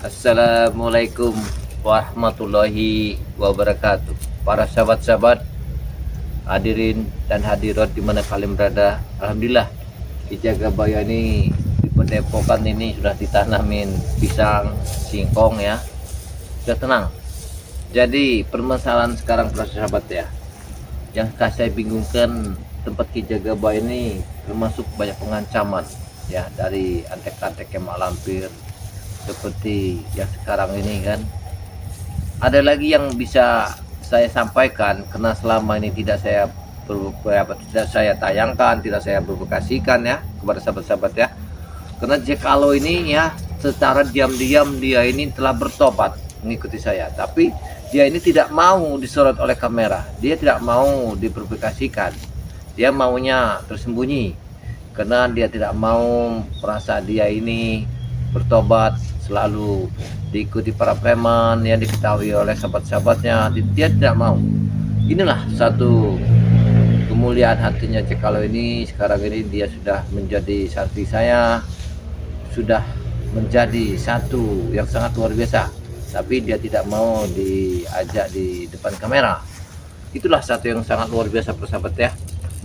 Assalamualaikum warahmatullahi wabarakatuh. Para sahabat-sahabat, hadirin dan hadirat di mana kalian berada, alhamdulillah di Jagabaya ini, di Padepokan ini sudah ditanamin pisang, singkong ya. Sudah tenang. Jadi permasalahan sekarang para sahabat ya, yang saya bingungkan, tempat Ki Jagabaya ini termasuk banyak pengancaman ya dari antek-antek yang mak lampir seperti yang sekarang ini kan. Ada lagi yang bisa saya sampaikan karena selama ini tidak saya tidak saya tayangkan, tidak saya provokasikan ya kepada sahabat-sahabat ya. Karena Jekalo ini ya secara diam-diam dia ini telah bertobat mengikuti saya, tapi dia ini tidak mau disorot oleh kamera, dia tidak mau diprovokasikan, dia maunya tersembunyi karena dia tidak mau merasa dia ini bertobat, selalu diikuti para preman yang diketahui oleh sahabat-sahabatnya. Dia tidak mau. Inilah satu kemuliaan hatinya Jekalo ini. Sekarang ini dia sudah menjadi santri saya, sudah menjadi satu yang sangat luar biasa, tapi dia tidak mau diajak di depan kamera. Itulah satu yang sangat luar biasa persahabat ya.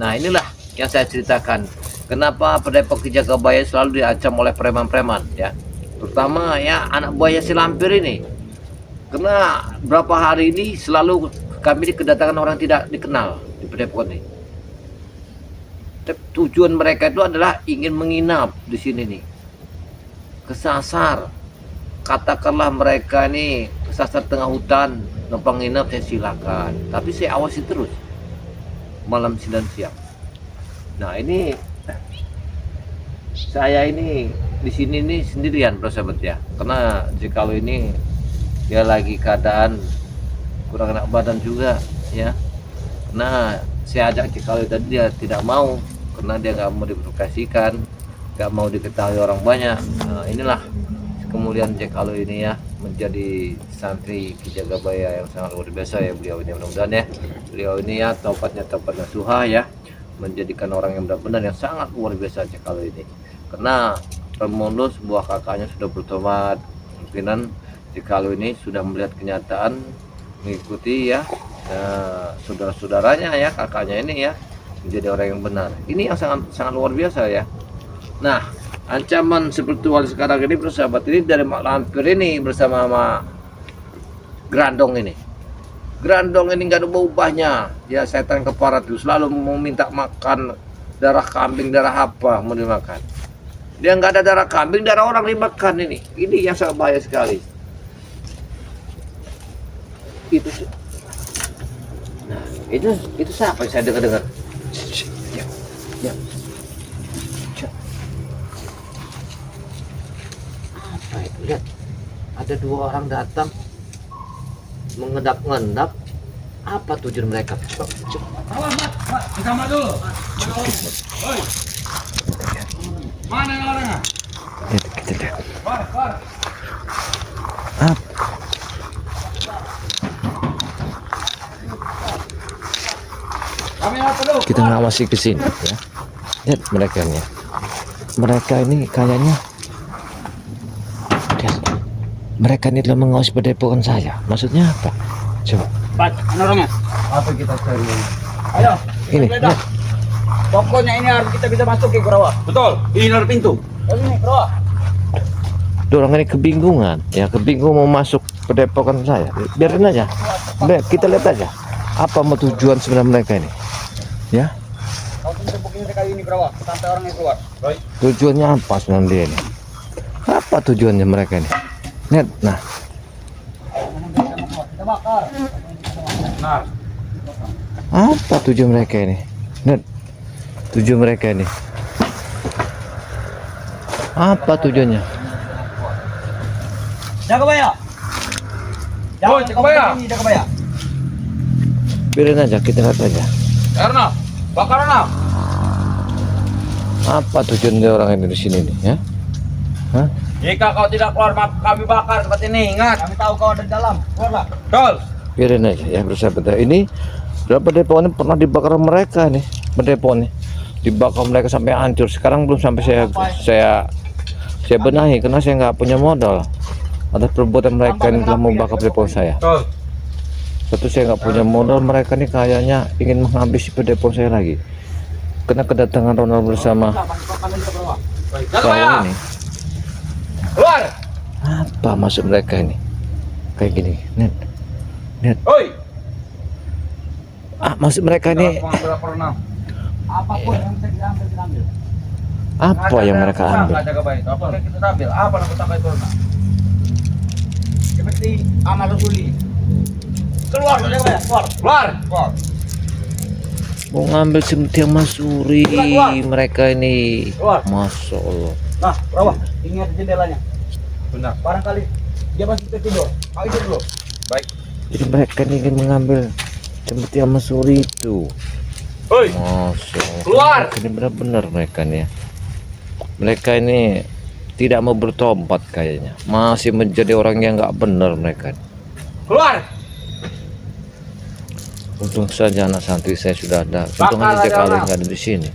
Nah, inilah yang saya ceritakan, kenapa Padepokan Ki Jagabaya selalu diancam oleh preman-preman ya, terutama ya anak buaya si lampir ini. Karena berapa hari ini selalu kami kedatangan orang tidak dikenal di Padepokan ini. Tujuan mereka itu adalah ingin menginap di sini nih, kesasar. Katakanlah mereka ini kesasar tengah hutan, numpang nginap, saya silakan, tapi saya awasi terus malam dan siang. Nah, ini saya ini di sini nih sendirian persahabat ya, karena Jekalo ini dia lagi keadaan kurang enak badan juga ya. Nah, saya ajak Jekalo tadi, dia tidak mau karena dia nggak mau diprovokasikan, nggak mau diketahui orang banyak. Nah, inilah kemuliaan Jekalo ini ya, menjadi santri Ki Jagabaya yang sangat luar biasa ya beliau ini. Mudah-mudahan ya beliau ini ya taubat nasuha ya, menjadikan orang yang benar-benar yang sangat luar biasa Jekalo ini. Karena termono sebuah kakaknya sudah bertobat, kemungkinan Jekalo ini sudah melihat kenyataan, mengikuti ya saudara-saudaranya ya, kakaknya ini ya menjadi orang yang benar. Ini yang sangat luar biasa ya. Nah, ancaman spiritual sekarang ini persahabat ini dari mak lampir ini bersama sama Grandong ini. Grandong ini nggak ada ubahnya ya, setan keparat itu selalu mau minta makan darah kambing, darah apa mau dimakan. Dia nggak ada darah kambing, darah orang dimakan ini. Ini yang sangat bahaya sekali. Itu, nah, itu siapa yang saya dengar? Ya, ya. Apa itu? Lihat, ada dua orang datang mengendap-endap. Apa tujuan mereka? Awas, Mat, bersama dulu. Oi. Mana yang orangnya? Kita lihat. War. Kami apa dulu? Kita ngawasi ke sini ya. Lihat mereka nih. Mereka ini kayaknya mereka ini telah mengawasi Padepokan saya. Maksudnya apa? Coba. Pat, mana orangnya? Apa kita cari? Ayo. Ini. Lihat. Pokoknya ini harus kita bisa masuk ke Kurawa. Betul. Ini ada pintu. Ini Kurawa. Orang ini kebingungan ya, kebingungan mau masuk Padepokan saya. Biarin aja. Kita lihat aja apa mau tujuan sebenarnya mereka ini. Ya. Kau tembok ini kali ini Kurawa, sampai orangnya keluar. Baik. Tujuannya apa sebenarnya dia ini? Apa tujuannya mereka ini? Lihat, nah. Kita bakar. Nah. Apa tujuan mereka ini? Lihat. Tujuan mereka ini. Apa tujuannya? Jagabaya. Jagabaya. Jagabaya. Biarin aja, kita lihat aja. Karena bakaran. Apa tujuan dia orang ini di sini nih, ya? Hah? Jika kau tidak keluar, kami bakar seperti ini. Ingat. Kami tahu kau ada di dalam. Keluarlah. Betul. Biarin aja ya bersahabat. Ini berapa depo ini pernah dibakar mereka nih, depo nih. Dibakar mereka sampai hancur. Sekarang belum sampai saya benahi karena saya nggak punya modal. atas perbuatan mereka yang telah membakar depo saya. Betul. Satu, saya nggak punya modal, mereka nih kayaknya ingin menghabisi depo saya lagi. Kena kedatangan Ronald bersama saya ini. Keluar. Apa maksud mereka ini? Kayak gini, net. Oi. Maksud mereka ini Apapun yang bisa diambil. apa yang mereka ambil? Nggak jaga baik. Apa yang kita ambil? Apa yang kita ambil corona? Seperti amal usuli. Keluar, jaga baik. Keluar. Mau ngambil seperti yang Masuri Keluar. mereka ini. Keluar. Masya Allah. Nah, Rawa, ini ada jendelanya. Benar. Barangkali dia masih tertidur. Kau itu dulu. Baik. Jadi mereka ini ingin mengambil seperti yang Masuri itu. Oi. Masya Allah. Keluar. Ini benar-benar mereka nih ya. Mereka ini tidak mau bertobat kayaknya. Masih menjadi orang yang nggak benar mereka. Keluar. Untung saja anak santri saya sudah ada. Untung Bakal aja aja Cikali orang. nggak ada di sini.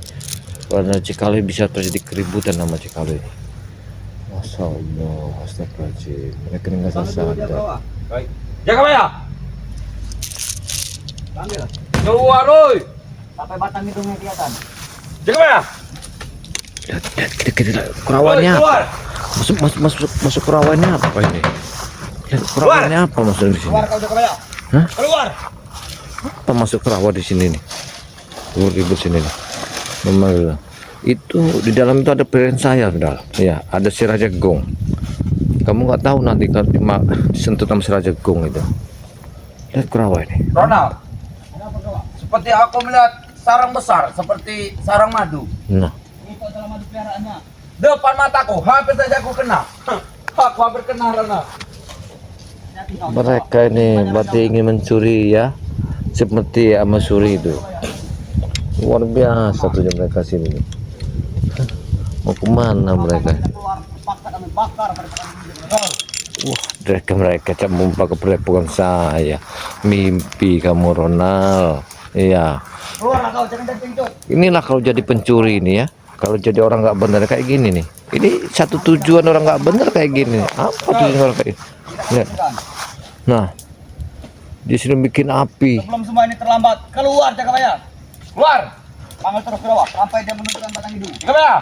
Karena Cikali bisa terjadi keributan sama Cikali. Masya Allah, astagfirullahaladzim. Mereka ini nggak sadar. Baik. Jaga baik. Ambil. Keluar, oi. Sampai batang hidungnya kelihatan. Jaga baik. Lihat, kita kerawannya apa? Keluar. Masuk kerawannya apa ini? Lihat kerawannya apa masuk di sini? Keluar kau jaga baik. Hah? Keluar. Apa masuk rawa di sini nih? Ribut sini nih. Memang itu di dalam itu ada pilihan saya, saudara. Ya, ada sirah jagung. Kamu nggak tahu nanti kalau disentuh sama sirah jagung itu. Lihat rawa ini. Ronald. Seperti aku melihat sarang besar, seperti sarang madu. Nah, Itu adalah madu peliharaannya. Depan mataku, hampir saja aku kena. Aku hampir kena, Ronald. mereka ini berarti ingin mencuri ya, seperti Amasuri itu. Luar biasa tuh mereka sini nih. Mau kemana mereka? Wah, mereka cuma ke perlepukan saya. Mimpi kamu Ronald. Iya. Keluar kau, jangan dari pintu. Inilah kalau jadi pencuri ini ya. Kalau jadi orang nggak benar kayak gini nih. Ini satu tujuan orang nggak benar kayak gini. Apa tujuan orang kayak gini? Lihat. Nah, di sini bikin api. Sebelum semua ini terlambat, keluar jaga bayar. Keluar. Panggil terus ke bawah sampai dia menunjukkan batang hidung. Jaga bayar.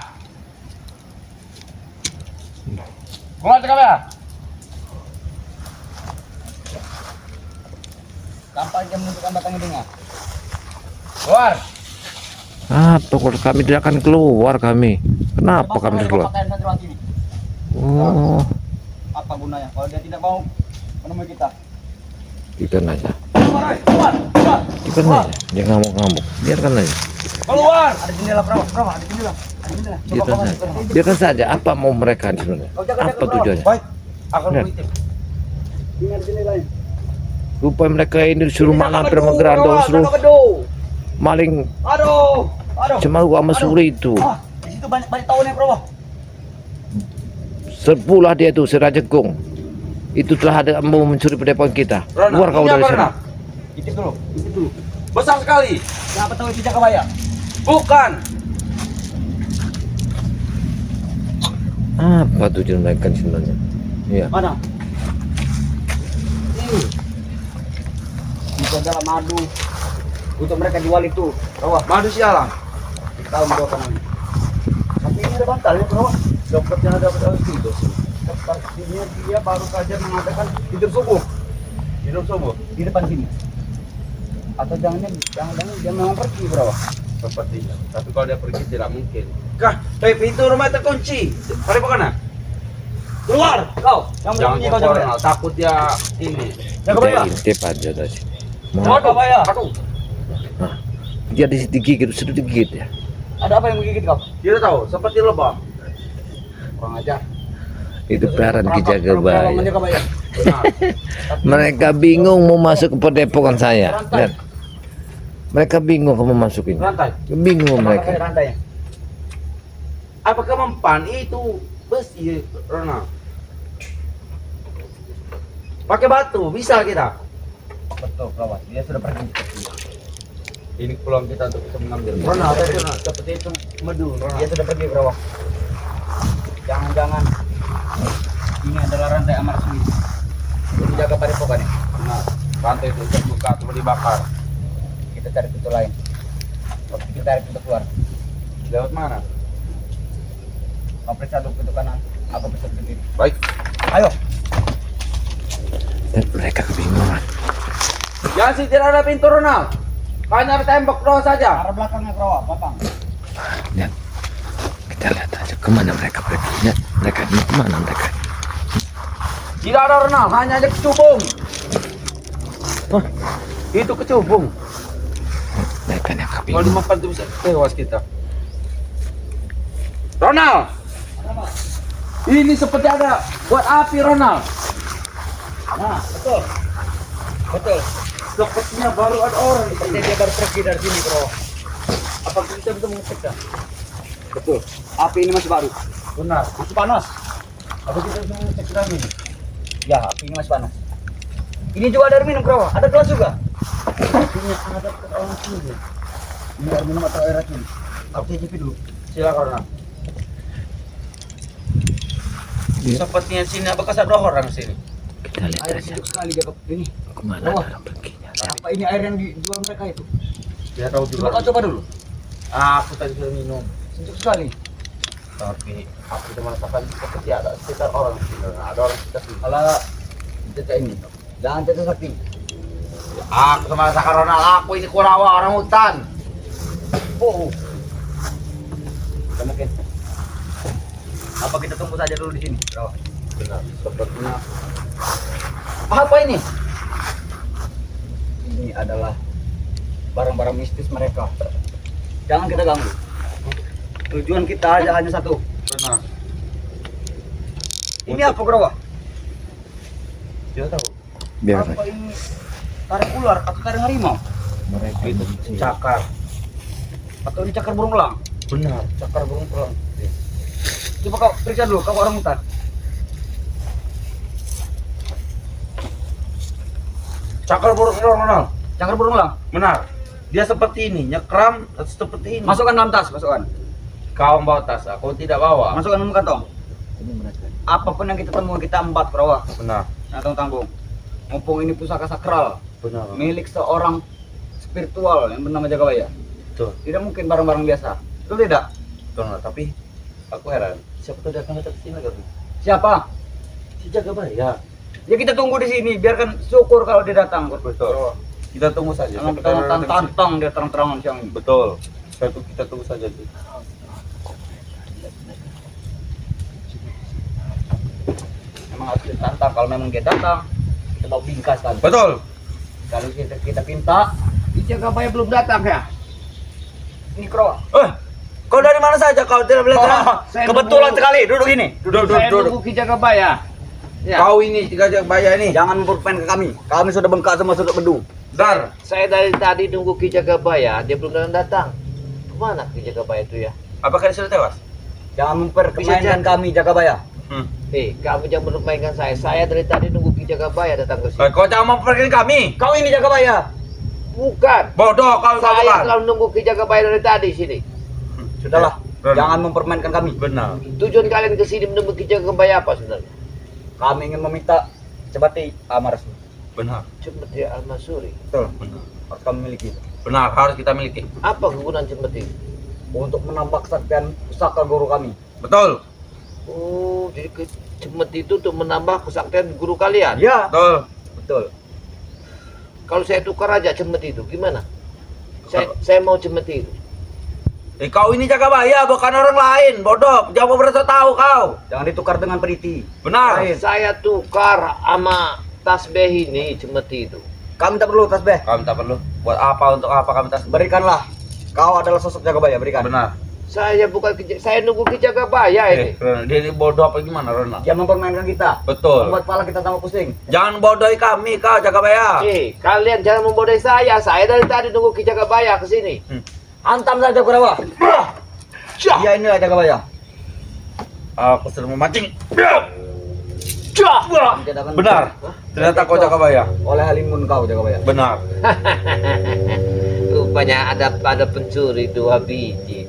Keluar jaga bayar. Sampai dia menunjukkan batang hidungnya. Keluar. Apa kalau kami tidak akan keluar kami? Kenapa kami harus keluar? Pakaian santriwati ini. Oh, Apa gunanya kalau dia tidak mau menemui kita? ikan aja. Keluar, keluar, keluar. Ikan aja. Dia ngamuk-ngamuk. Biarkan aja. Keluar. Ada jendela berapa? Ada jendela. Ada jendela. Biarkan saja. Biarkan saja. Apa mau mereka sebenarnya? Apa tujuannya? Baik. Akan Lihat. politik. Ini ada jendelanya. Rupanya mereka ini disuruh malam sama gerandong, suruh maling Aduh, aduh. cuma sama Suri itu. Ah, di situ banyak tahunnya, bro. Serbulah dia itu Sirajagung. Itu telah ada mau mencuri pendepokan kita. Keluar kau dari sana. Ikut dulu, ikut dulu. Besar sekali. Siapa tahu itu Jakabaya? Bukan. Apa tujuan mereka sebenarnya? Iya. Mana? Itu adalah madu. Untuk mereka jual itu, bro. Madu sialang. Tahu berapa namanya? Tapi ini ada bantal ya, bro. Dokternya ada itu. Sepertinya dia baru saja mengadakan tidur subuh. Tidur subuh di depan sini. Atau jangan dia memang pergi, bro. Sepertinya. Tapi kalau dia pergi tidak mungkin. Kah, pintu rumah terkunci. Mari bukan? Keluar, kau. Jangan kau jangan. Takut dia ini. Dia intip aja tadi. Mau apa ya? Aku. Nah, dia digigit, sudah digigit ya. Ada apa yang menggigit kau? Tidak tahu, seperti lebah. Kurang ajar. Itu peran Ki Jagabaya. Jagabaya. Mereka bingung mau masuk ke padepokan saya. Lihat. Mereka bingung kamu masukin. Rantai. Bingung mereka. Rantainya. Apakah mempan itu besi, Ronald? Pakai batu, bisa kita. Betul, kawan. Dia sudah pergi. Ini peluang kita untuk bisa mengambil. Ronald, seperti itu madu. Dia sudah pergi, bro. Jangan-jangan ini adalah rantai amar sendiri. Untuk jaga padepokan nih. Nah, rantai itu buka terus dibakar. Kita cari pintu lain. Kita cari pintu keluar. Lewat mana? Kau periksa dulu pintu kanan. Aku periksa pintu kiri. Baik. Ayo. Dan mereka kebingungan. Jangan sih tidak ada pintu Ronald. Hanya ada tembok doang saja. Arah belakangnya Rawa, Batang. Lihat, kita lihat aja kemana mereka pergi. Lihat, mereka ini kemana mereka? Tidak ada Ronald, hanya ada kecubung. Wah, Itu kecubung. mereka yang Kalau kebingungan. dimakan itu bisa tewas kita. Ronald. Ini seperti ada buat api Ronald. Nah, betul. Betul. Sepertinya baru ada orang. Sepertinya dia baru pergi dari sini, bro. Apa kita bisa mengeceknya? Betul. Api ini masih baru. Benar. Masih panas. Apa kita bisa mengecek lagi ini? Ya, api ini masih panas. Ini juga ada air minum, bro. Ada gelas juga. Apinya ada orang sini. Ini air minum atau air racun? Aku cicipi dulu. Silakan, Ronald. Sepertinya sini bekas ada orang sini. Kita lihat Air aja sejuk sekali jaga ini. kemana Bawah. orang perginya. Apa ini air yang dijual mereka itu? Dia tahu Coba kau coba dulu. Aku tadi sudah minum, Sejuk sekali. tapi aku sudah merasakan seperti ada sekitar orang di sini. Ada orang sekitar sini. Kalau cecak ini, jangan cecak sakti. Aku sudah merasakan Ronald. Aku ini Kurawa, orang hutan. Oh, tidak mungkin. Apa kita tunggu saja dulu di sini? Bro. Benar, sepertinya Apa ini? Ini adalah barang-barang mistis mereka. Jangan kita ganggu. Tujuan kita hanya satu. benar. Ini apa, bro? Dia tahu. Biar Apa ini? Taring ular atau taring harimau? Mereka itu Cakar. Atau ini cakar burung elang? benar. Cakar burung elang. Coba kau periksa dulu, kau orang hutan. Cakar burung Ronald. Cakar burung elang. Benar. Dia seperti ini, nyekram seperti ini. Masukkan dalam tas, masukkan. Kau bawa tas, aku tidak bawa. Masukkan dalam kantong. ini mereka. Apapun yang kita temukan kita embat, bro. Benar, Nah, tanggung. Mumpung ini pusaka sakral benar. milik seorang spiritual yang bernama Jagabaya. Betul, Tidak mungkin barang-barang biasa. Betul tidak? betul. Ronald. Tapi aku heran. Siapa tahu dia akan datang ke sini lagi? Siapa? Si Jagabaya. Ya kita tunggu di sini, biarkan syukur kalau dia datang. Betul. Kita tunggu saja. Jangan Siapa kita tahu dia datang ke sini. tantang dia terang-terangan siang ini. Betul. Satu kita tunggu saja. Memang harus ditantang. Kalau memang dia datang, kita bawa bingkas kan. Betul. Kalau kita pinta, Jagabaya belum datang ya. Ini Kro. Kau dari mana saja kau tidak boleh terang? saya Kebetulan nunggu. sekali. Duduk ini. Duduk, Saya duduk, nunggu Ki Jagabaya. Ya. Kau ini Jagabaya ini. Jangan bermain ke kami. Kami sudah bengkak semua sudah bedu. Dar. Saya dari tadi nunggu Ki Jagabaya, dia belum datang. Kemana Ki Jagabaya itu ya? Apakah dia sudah tewas? Jangan Bisa mempermainkan jadi. kami Jagabaya. Kamu jangan bermainkan saya. Saya dari tadi nunggu Ki Jagabaya datang ke sini. Kau jangan memperkenalkan kami. Kau ini Jagabaya. Bukan. Bodoh kau Saya bukan. selalu nunggu Ki Jagabaya dari tadi sini. Sudahlah. Benar. Jangan mempermainkan kami. Benar. Tujuan kalian ke sini menunggu Ki Jagabaya apa sebenarnya? Kami ingin meminta Cebati Amaras. Benar. Cemeti Al-Masuri. Betul. Benar. Harus kami miliki. Benar, harus kita miliki. Apa kegunaan cemeti? Untuk menambah kesaktian pusaka guru kami. Betul. Oh, jadi cemeti itu untuk menambah kesaktian guru kalian. Ya. Betul. Betul. Kalau saya tukar aja cemeti itu gimana? Saya mau cemeti itu. Kau ini Jagabaya bukan orang lain. Bodoh. Jangan berasa tahu kau. Jangan ditukar dengan periti. Benar. Lain. Saya tukar sama tasbih ini cemeti itu. Kami tak perlu tasbih. Kami tak perlu. Buat apa untuk apa kami tas? Berikanlah. Kau adalah sosok Jagabaya, berikan. Benar. Saya bukan saya nunggu Ki Jagabaya ini. Ronald, dia ini bodoh apa gimana Ronald? Dia mempermainkan kita. Betul. Membuat kepala kita tambah pusing. Jangan bodohi kami kau Jagabaya. Kalian jangan membodohi saya. Saya dari tadi nunggu Ki Jagabaya ke sini. Hantam saja Kurawa. Dia inilah Jagabaya. Aku sedang memancing. Tidak akan Benar. Ternyata kau Jagabaya. oleh halimun kau Jagabaya. Benar. Rupanya ada pencuri 2 biji.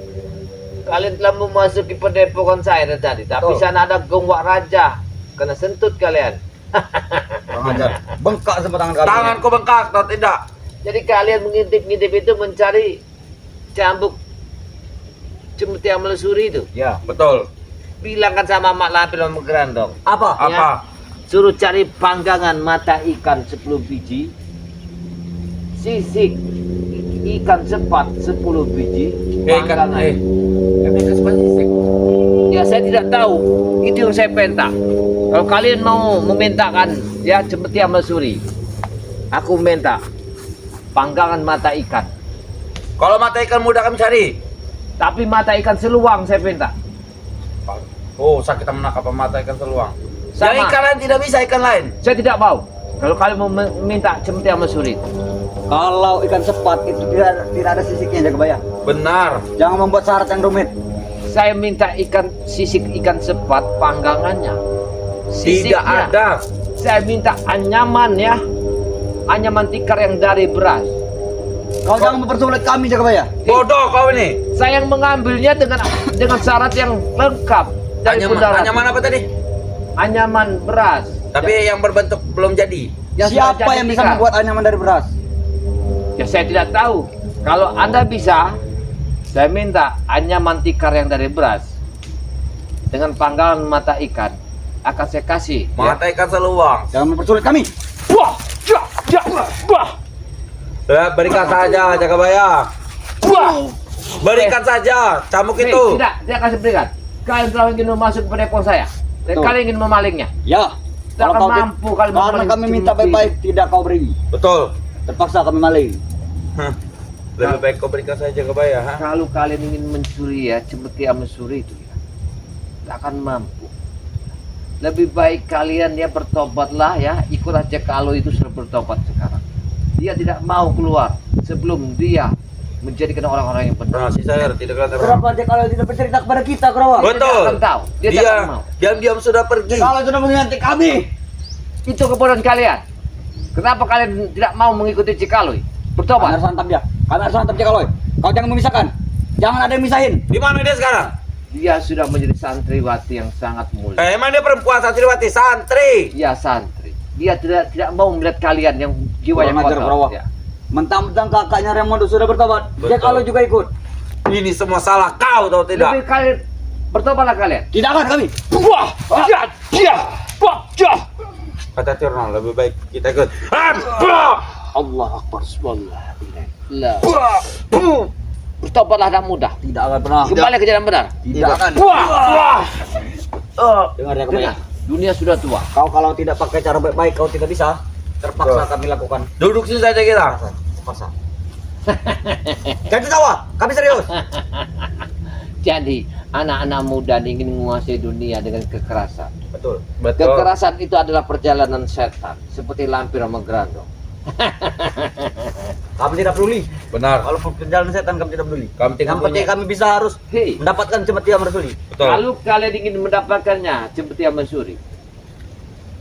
Kalian telah memasuki padepokan saya dari tadi. Tapi Betul. sana ada Gongwak Raja. kena sentut kalian. Kurang ajar. Bengkak semua tangan kami. Tanganku bengkak atau tidak? Jadi kalian mengintip-ngintip itu mencari cambuk cemeti yang melusuri itu. Ya. Betul. Bilangkan sama Mak Lampir sama Gerandong. Apa? Ya. Apa? Suruh cari panggangan mata ikan 10 biji, sisik ikan sepat 10 biji, panggangan. Ikan spesifik. Ya saya tidak tahu, itu yang saya minta. Kalau kalian mau memintakan ya cemeti yang melusuri, aku minta panggangan mata ikan. Kalau mata ikan mudah kami cari. Tapi mata ikan seluang saya minta. Oh, sakit menangkap mata ikan seluang. Sama. Jadi ikan lain tidak bisa, ikan lain. Saya tidak mau. Kalau kalian mau minta cemeti yang melusuri, Kalau ikan sepat itu tidak ada sisiknya, Jaga Bayar. Benar. Jangan membuat syarat yang rumit. saya minta sisik ikan sepat panggangannya. Tidak Sisiknya. ada. Saya minta anyaman ya, anyaman tikar yang dari beras. Kau jangan mempersulit kami, Jaga Bayar. Bodoh kau ini. Saya yang mengambilnya dengan syarat yang lengkap dari bundaran. Anyaman apa tadi? Anyaman beras. Tapi yang berbentuk belum jadi. Yang sudah Siapa jadi yang bisa tikar. membuat anyaman dari beras? Ya saya tidak tahu. Kalau Anda bisa, saya minta anyaman tikar yang dari beras dengan panggangan mata ikan akan saya kasih. Mata ikan seluang. Jangan mempersulit kami. Wah, wah, Berikan saja, Jaga Bayar. wah. Berikan saja cambuk Nih, itu. tidak kasih berikan. Kalian telah ingin masuk ke depot saya. Dan Betul. kalian ingin memalingnya. Ya. Tidak akan mampu kalian karena memaling kami minta cemeti. baik-baik, tidak kau beri. Betul. Terpaksa kami maling. Hah. Lebih baik kau berikan saja, Jaga Bayar. Ha? Kalau kalian ingin mencuri ya, cemeti yang mencuri itu ya, tidak akan mampu. Lebih baik kalian ya bertobatlah ya, ikut aja kalau itu sudah bertobat sekarang. Dia tidak mau keluar sebelum dia menjadikan orang-orang yang benar. Nah, si saya tidak kelihatan. Kenapa dia kalau tidak bercerita kepada kita, Kerawa? Dia Betul. tidak akan tahu. Dia tidak akan mau. diam-diam sudah pergi. Kalau sudah mengganti kami. Itu kebodohan kalian. Kenapa kalian tidak mau mengikuti Cikaloy? Kami Bertobat. harus hantam dia. Kami harus hantam dia, Kaloy. Kau jangan memisahkan. Jangan ada yang misahin. Di mana dia sekarang? Dia sudah menjadi santriwati yang sangat mulia. Emang dia perempuan santriwati, santri. Dia santri. Dia tidak mau melihat kalian yang jiwanya Kurang ajar, kotor. Kerawa. Ya. Mentang-mentang kakaknya Raymond sudah bertobat. Dia Betul. kalau juga ikut. Ini semua salah kau, tahu tidak? Lebih kalian bertobatlah kalian. Tidak akan kami. Wah, Kata Tirno, lebih baik kita ikut. Allah Akbar, subhanallah. Bertobatlah anak muda. Tidak akan pernah. Kembali ke jalan benar. Tidak akan. Dengar ya, Dengar, dunia sudah tua. Kau kalau tidak pakai cara baik-baik, kau tidak bisa. Terpaksa Betul. kami lakukan. Duduk sini saja kita. Terpaksa. Jangan ketawa, kami serius. Jadi, anak-anak muda ingin menguasai dunia dengan kekerasan. Betul. Kekerasan itu adalah perjalanan setan, seperti Lampir sama Gerandong. Kami tidak peduli. Benar. Kalau perjalanan setan kami tidak peduli. Kami tinggal Yang penting punya. kami bisa harus Hei, mendapatkan cemeti yang mersuli. Betul. kalau kalian ingin mendapatkannya seperti yang mencuri,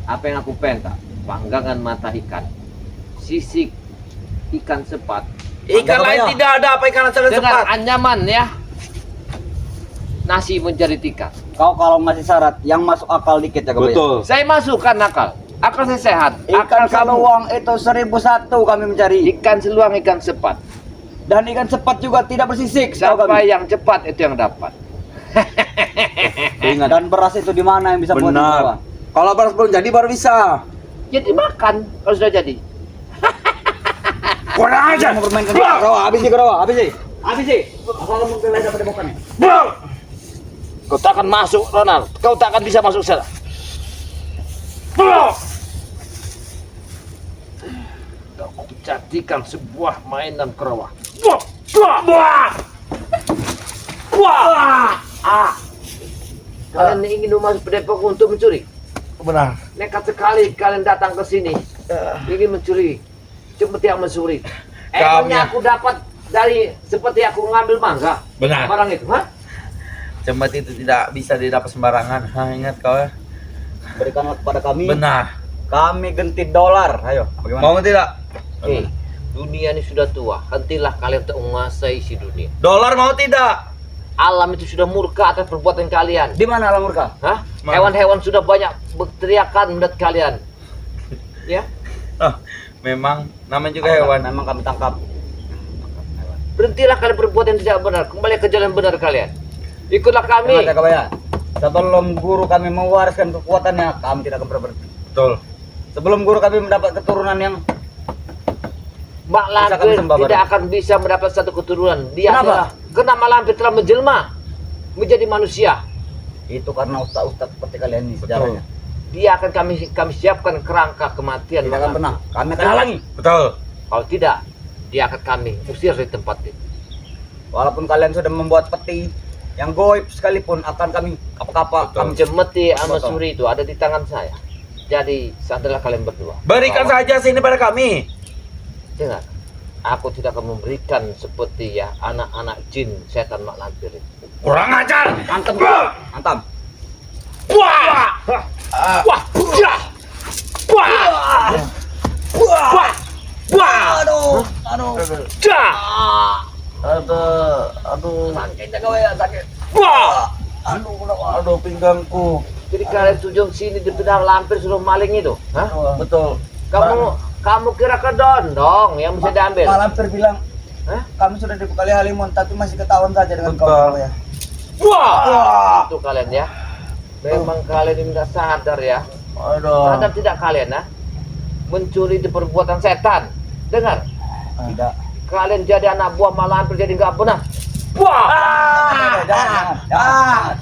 apa yang aku minta? Panggangan mata ikan, sisik ikan sepat, Ikan lain tidak ada, apa ikan asal dengan cepat? anyaman ya. Nasi menjadi tikar. Kau kalau ngasih syarat yang masuk akal dikit ya, Betul. Saya masukkan akal. Akal saya sehat. Ikan Akal kamu. seluang itu 1001 kami mencari. Ikan seluang, ikan sepat. Dan ikan sepat juga tidak bersisik. Tahu Siapa kami. yang cepat itu yang dapat. Ingat. Dan beras itu di mana yang bisa buat itu, Benar. Kerawa? Kalau beras belum jadi baru bisa. Jadi makan kalau sudah jadi. Kurang aja. Jangan mempermainkan dia, Kerawa. Habis sih, Kerawa. Habis sih. Habis sih. Kalau mungkin lain dapat depokannya. Kau tak akan masuk, Ronald. Kau tak akan bisa masuk sana. Kau jadikan sebuah mainan kerawah. Kalian ingin masuk ke depok untuk mencuri? Benar. Nekat sekali kalian datang ke sini ingin mencuri cemeti yang mencuri. Emangnya aku dapat dari seperti aku ngambil mangga Benar. barang itu, hah? Cemeti itu tidak bisa didapat sembarangan. Ingat kau ya. Berikanlah kepada kami. Benar. Kami gentit dolar. Ayo. Bagaimana? Mau tidak? Dunia ini sudah tua. Hentilah kalian untuk menguasai si dunia. Dolar mau tidak? Alam itu sudah murka atas perbuatan kalian. Di mana alam murka? Hah? Mana? Hewan-hewan sudah banyak berteriakan menurut kalian. Ya, Memang namanya juga hewan. Memang kami tangkap. berhentilah kalian berbuat yang tidak benar. Kembali ke jalan benar kalian. Ikutlah kami. Dengar Jakabaya. Sebelum guru kami mewariskan kekuatannya, kami tidak akan pernah berhenti. Betul. Sebelum guru kami mendapat keturunan yang Mak Bisa kami Lampir sembah tidak bareng. akan bisa mendapat satu keturunan. Dia Kenapa? adalah karena Mak Lampir telah menjelma menjadi manusia. itu karena ustaz-ustaz seperti kalian ini sejarahnya. Dia akan kami siapkan kerangka kematian. Tidak Mak akan Lampir. pernah. Kami akan halangi. Betul. Kalau tidak, dia akan kami usir dari tempat itu. Walaupun kalian sudah membuat peti yang goib sekalipun akan kami Betul. kapa-kapa kami Cemeti sama Betul. Suri itu ada di tangan saya. Jadi sadarlah kalian berdua. Berikan bahwa- saja sini pada kami. Dengar, aku tidak akan memberikan seperti ya anak-anak jin setan Mak Lampir itu. Kurang ajar. antem. Antam. Wah! Wah! Wah! Wah! Wah! Wah! Aduh, aduh. Dah! Aduh. Sakit Jakabaya, sakit. Wah! Aduh pinggangku. Jadi kalian tujuan sini di benar Lampir suruh maling itu? Hah? Betul. Kamu kira ke dondong yang bisa diambil? Mak Lampir bilang, Hah? kami sudah dibekali halimun tapi masih ketahuan saja dengan kau Betul. Jakabaya. Wah! Itu kalian ya. Memang kalian ini nggak sadar ya. Aduh. Sadar tidak kalian ya? Mencuri itu perbuatan setan. Dengar, Tidak. kalian jadi anak buah Mak Lampir jadi nggak benar. Wah!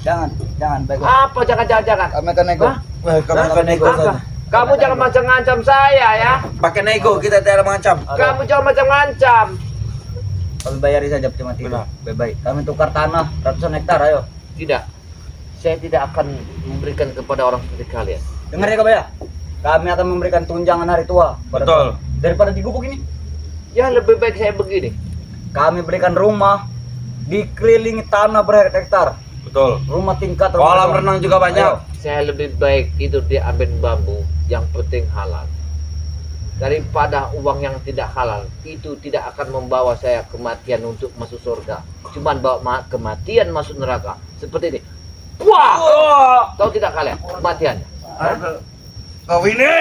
Jangan, baik. Apa jangan. Kami akan nego. Hah? Kami akan nego Apa? saja. Kamu jangan macam-macam saya ya. Pakai nego kita tidak mengancam. Kamu jangan macam-macam. Kami bayari saja peti mati. Benar. Baik. Kami tukar tanah ratusan hektar, ayo. Tidak. Saya tidak akan memberikan kepada orang seperti kalian. Dengar ya Jakabaya. Kami akan memberikan tunjangan hari tua pada Betul. kau. Daripada digubuk ini. Ya lebih baik saya begini. Kami berikan rumah dikelilingi tanah berhektar. Betul. Rumah tingkat, Kolam renang juga banyak. Ayo. Saya lebih baik itu diambil bambu yang penting halal. Daripada uang yang tidak halal, itu tidak akan membawa saya kematian untuk masuk surga. Cuman bawa kematian masuk neraka. Seperti ini. Wah! Tahu tidak kalian kematiannya? Hah? Kau ini.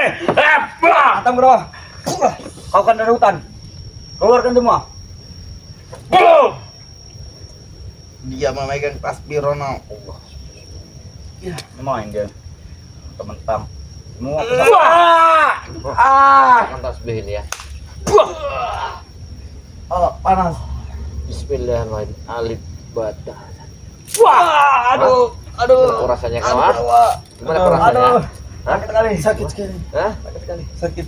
Antam ke bawah. Kau kan dari hutan. Keluarkan semua. Dia memegang tasbih Rono. Main dia. Teman-teman. Semua Akan tasbih ini ya. oh, panas. Bismillahirrahmanirrahim. Alif badah. Aduh. Gimana rasanya kawan? Gimana rasanya? Aduh. Hah? Sakit sekali. Sakit sekali. Hah? Sakit sekali. Sakit.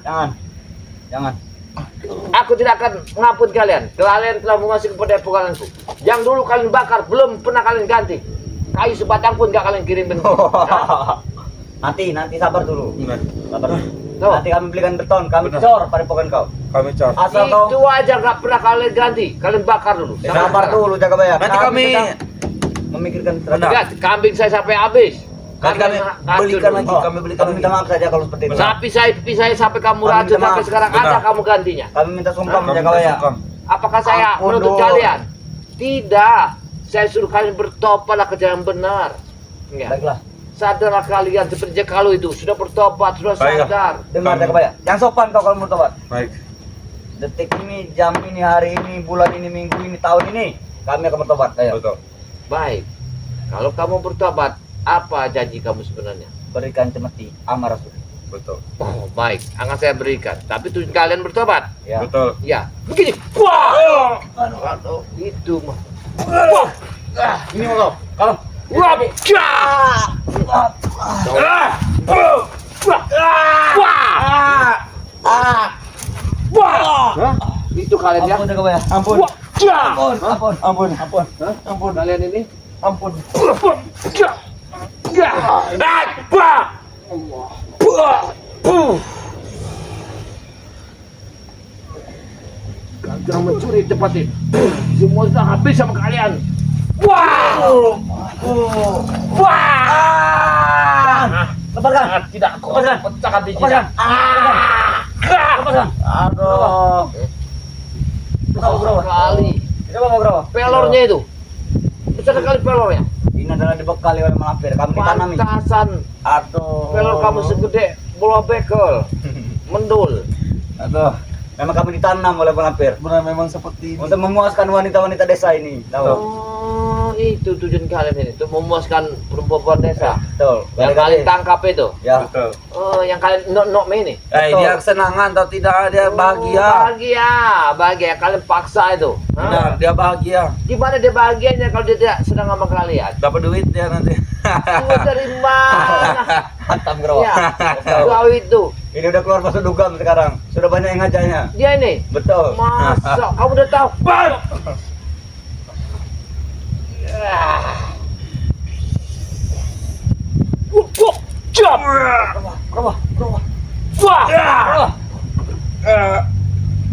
Hah? Jangan. Aku tidak akan mengampuni kalian. Kalian telah menguasai keponakanku. Yang dulu kalian bakar belum pernah kalian ganti. Kayu sebatang pun gak kalian kirim bentuk. Nanti sabar dulu. Benar. Sabar. Tuh. Nanti kami belikan beton, kami Benar. cor padepokan kau. Kami cor. Asal kau Itu aja gak pernah kalian ganti. Kalian bakar dulu. sabar dulu Jakabaya. Nanti kami sedang memikirkan Benar. Lihat, kambing saya sampai habis. Nanti kami Racun belikan dulu. lagi. Kami belikan Kami minta lagi. maaf saja kalau seperti itu. Sapi saya sampai kamu Kami racun minta sampai maaf. sekarang Benar. ada kamu gantinya. Kami minta sumpah Kami Jakabaya. sungkem. Apakah saya Ampun, menuntut Dok. kalian? Tidak. Saya suruh kalian bertobatlah ke jalan benar. Ya. Baiklah. Sadarlah kalian seperti kalau itu sudah bertobat, sudah Baiklah. sadar. Dengar Kami- Jakabaya. Yang sopan kau kalau bertobat. Baik. Detik ini, jam ini, hari ini, bulan ini, minggu ini, tahun ini, kami akan bertobat. Ayo. Betul. Baik. Kalau kamu bertobat, apa janji kamu sebenarnya? Berikan cemeti amarah suri. Betul. Oh, baik. Akan saya berikan. Tapi tujuan kalian bertobat. Ya. Betul. Ya, begini. Wah! Itu mah. Wah! Ini mau kalau Wah! Jah! Wah! Wah! Wah! Hah? Itu kalian ya. ampun Jakabaya. Ampun. Wah! Jah! Ampun. Ampun. Ampun. Ampun. Kalian ini. Ampun. Jah! Jah! Wah! Wah! Gagal mencuri tempat ini. Semua sudah habis sama kalian. Wah! Wah! Lepaskan. Tidak, aku akan pecahkan biji. Lepaskan. Lepaskan. Aduh. Kau berapa? Kali. Coba mau berapa? Pelornya itu. Besar sekali pelornya. Ini adalah dibekali oleh malampir. Kami ditanami. Pantasan Aduh. pelor kamu segede bola bekel. Mendul. Aduh. Memang kami ditanam oleh malampir. Benar memang seperti ini. Untuk memuaskan wanita-wanita desa ini. Tahu? Oh, itu tujuan kalian ini. Untuk memuaskan perempuan desa. Betul. Yang kalian tangkap itu. Ya. Betul. Oh, yang kalian nok ini. Dia kesenangan atau tidak dia bahagia. Bahagia. Kalian paksa itu. Benar, dia bahagia. Gimana dia bahagianya kalau dia tidak senang sama kalian? Dapat duit dia nanti. Duit dari mana? Hantam Bro. Ya, kau itu. Ini udah keluar masuk dugam sekarang. Sudah banyak yang ngajaknya. Dia ini. Betul. Masa kamu udah tahu? Bang! Jam. Berapa? Wah.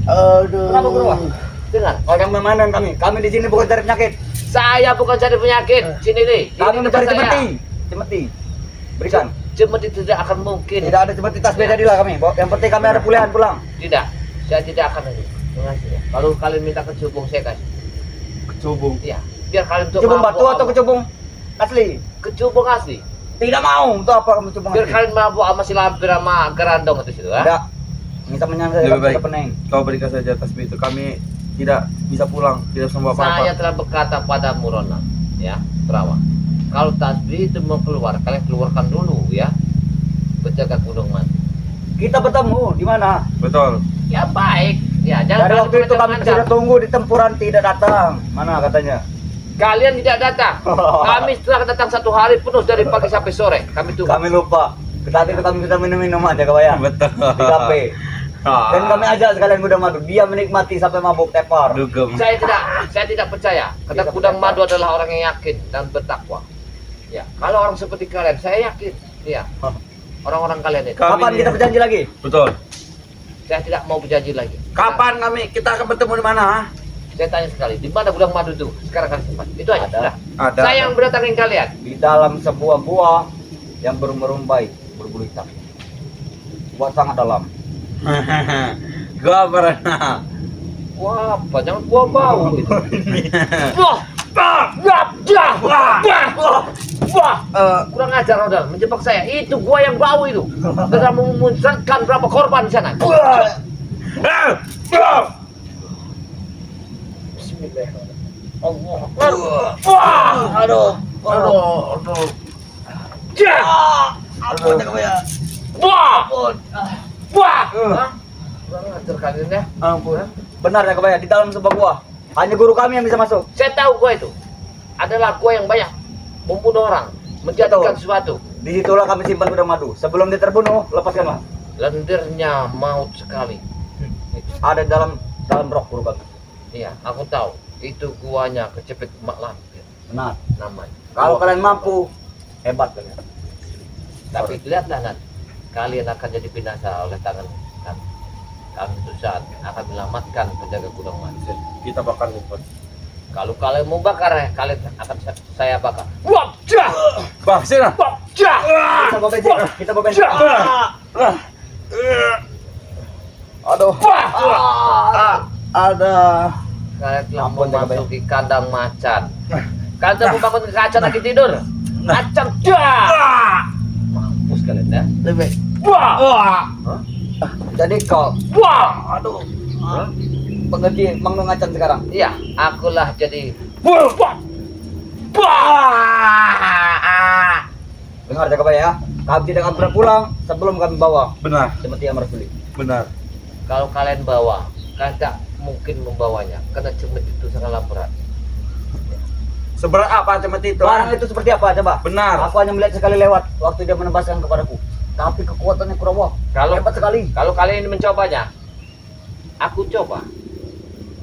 Aduh. Kenapa berubah? Dengar. Orang memanen kami. Kami di sini bukan cari penyakit. Saya bukan cari penyakit. Sini nih. Kami Ini mencari tempat saya. cemeti. Cemeti. Berikan. Cemeti tidak akan mungkin. Tidak ada cemeti tas beda jadilah kami. Yang penting kami ada pulihan pulang. Tidak. Saya tidak akan itu. Mengasih ya. Kalau kalian minta kecubung saya kasih. Kecubung. Iya. Biar kalian tuh Kecubung mabuk batu atau sama- kecubung asli? kecubung asli. Tidak mau. Untuk apa kamu kecubung Biar asli? kalian mabuk sama si lampir sama gerandong itu situ, ha? Tidak. Minta menyangka Lebih baik tidak peneng. kau berikan saja tasbih itu. Kami tidak bisa pulang, tidak bisa membawa Saya apa-apa. telah berkata padamu Ronald, ya, Perawat. Kalau tasbih itu mau keluar, kalian keluarkan dulu ya. Penjaga gunung mati. Kita bertemu di mana? Betul. Ya baik. Ya, jangan Dari kalian waktu itu kami macam-macam. sudah tunggu di tempuran tidak datang. Mana katanya? Kalian tidak datang. Kami setelah datang 1 hari penuh dari pagi sampai sore. Kami tunggu. Kami lupa. Tadi itu kami sudah minum-minum aja kawan. Betul. Di kafe. Dan kami ajak sekalian kuda madu. Dia menikmati sampai mabuk tepar. Dugem. Saya tidak percaya. Karena Tidak Kudang percaya. Madu adalah orang yang yakin dan bertakwa. Ya, kalau orang seperti kalian, saya yakin. Ya, orang-orang kalian itu. Kami Kapan ini- kita berjanji lagi? Betul. Saya tidak mau berjanji lagi. Kapan kita akan bertemu di mana? Saya tanya sekali, di mana Gudang Madu itu? Sekarang kalian sempat. Itu aja. Ada. Sudah. Ada. Saya yang berdatangin kalian. Di dalam sebuah gua yang berumbai berbulu hitam. Gua sangat dalam. Gua pernah. Wah, apa? Jangan gua bau gitu. Wah, wah, kurang ajar Rodal, menjebak saya. Itu gua yang bau itu. Sudah memunculkan berapa korban di sana. Bismillahirrahmanirrahim. Allah. Wah, aduh. Ya. Ampun ya. Wah. Wah. Hah? Kurang ajar kalian ya. Ampun. Benar ya kebaya di dalam sebuah gua. Hanya guru kami yang bisa masuk. Saya tahu gua itu adalah gua yang banyak membunuh orang, menjadikan Betul. sesuatu. Disitulah kami simpan gudang madu. Sebelum dia terbunuh, lepaskanlah. Lendirnya maut sekali. Ada dalam rok guru kami. Iya, aku tahu. Itu guanya kecepet mak lampir Benar. namanya. Kalau Gua- kalian mampu, hebat kalian. Tapi lihatlah nanti, kalian akan jadi binasa oleh tangan kami. Kami suatu saat akan menyelamatkan penjaga gudang madu. Kita bakar rumput. Kalau kalian mau bakar, kalian akan saya bakar. Wajah, Bah, sini. wajah. Kita bawa bensin. Kita bawa bensin. Aduh. Ada. Kalian telah Ampun, Jaga memasuki kandang macan. Kalian telah membangun kaca lagi tidur. Macan dah. Mampus kalian ya. Lebih. Wah, Jadi kau. wah. Aduh. Pengerti Mang Ngacan sekarang. Iya, akulah jadi. Wah, wah. Dengar jaga ya. Kami tidak akan pernah pulang sebelum kami bawa Benar. cemeti yang Rasuli. Benar. Kalau kalian bawa, kalian tak mungkin membawanya karena cemeti itu sangatlah berat. Seberat apa cemeti itu? Barang itu seperti apa coba? Benar. Aku hanya melihat sekali lewat waktu dia menebaskan kepadaku. Tapi kekuatannya Kurawa Kalau hebat sekali. kalau kalian ingin mencobanya, aku coba.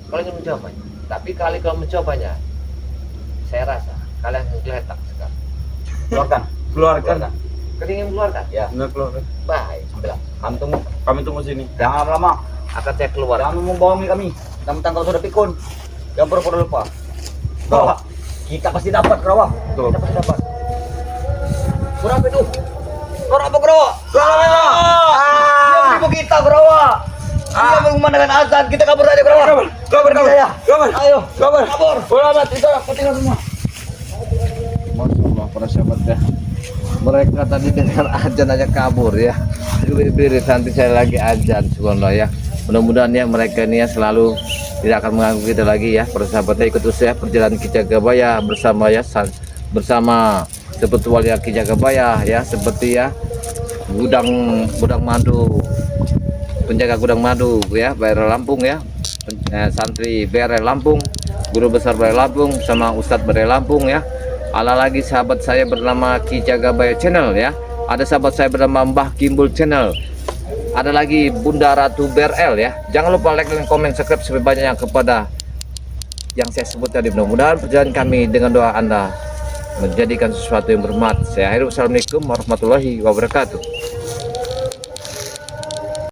Kalau ingin mencobanya, tapi kalau mencobanya, saya rasa kalian menggeletak sekali. Keluarkan. Keluarkan. Kalian ingin mengeluarkan? Ya. Benar, keluarkan. Baik, Ambillah. Kami tunggu. Kami tunggu sini. Jangan lama. akan saya keluar. Jangan membohongi kami. Tentang kau sudah pikun. Jangan pura-pura lupa. Bahwa kita pasti dapat Kurawa. Betul. Kita pasti dapat. Berapa itu? Kurawa Kurawa. Dia menipu kita Kurawa. Dia mengumandangkan azan. Kita kabur saja Kurawa. Kabur. Ayo, kabur. Bola amat, kita tinggal semua. Masya Allah para sahabat ya. Mereka tadi dengan azan aja kabur ya. Biri nanti saya lagi azan subhanallah ya. Mudah-mudahan ya mereka ini ya selalu tidak akan mengganggu kita lagi ya. Para sahabat ya, ikut terus ya perjalanan Ki Jagabaya bersama ya bersama seperti Ki Jagabaya ya, seperti ya gudang madu, penjaga gudang madu ya BRI Lampung ya, santri BRI Lampung, guru besar BRI Lampung sama Ustadz BRI Lampung ya. Ada lagi sahabat saya bernama Ki Jagabaya channel ya, ada sahabat saya bernama Mbah Gimbul channel, ada lagi Bunda Ratu BRL ya. Jangan lupa like dan komen, subscribe supaya banyak yang kepada yang saya sebut tadi. Mudah-mudahan perjalanan kami dengan doa Anda menjadikan sesuatu yang bermanfaat. Saya akhiri, wassalamualaikum warahmatullahi wabarakatuh.